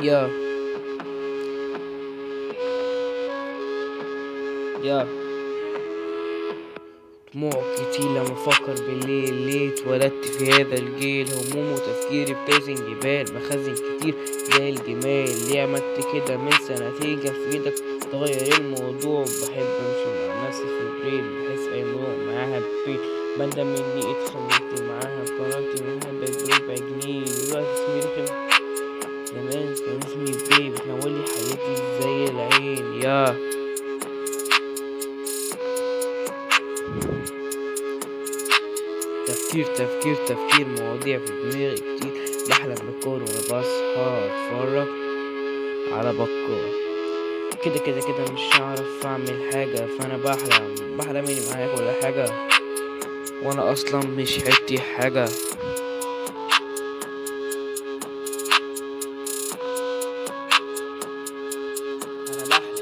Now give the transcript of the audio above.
يا يا دموع كتير لما افكر بالليل ليه اتولدت في هذا الجيل. هموم وتفكيري بتزن جبال مخازن كتير زي الجمال. ليه عملت كده من سنتين؟ كان في ايدك تغير الموضوع. بحب امشي مع نفسي في البريد بحس اي نوع معاها ببيت. بندم اني اتخانقت معاها قارنت معاها بربع جنيه. دلوقتي اسمي رخم زمان كان اسمي بيه بتنولي حياتي زي العين. تفكير مواضيع في دماغي كتير. بحلم بكون وانا بصحى اتفرج على بكار. كده مش هعرف اعمل حاجة فانا بحلم اني معايا كل حاجة وانا اصلا مش حيلتي حاجة. انا بحلم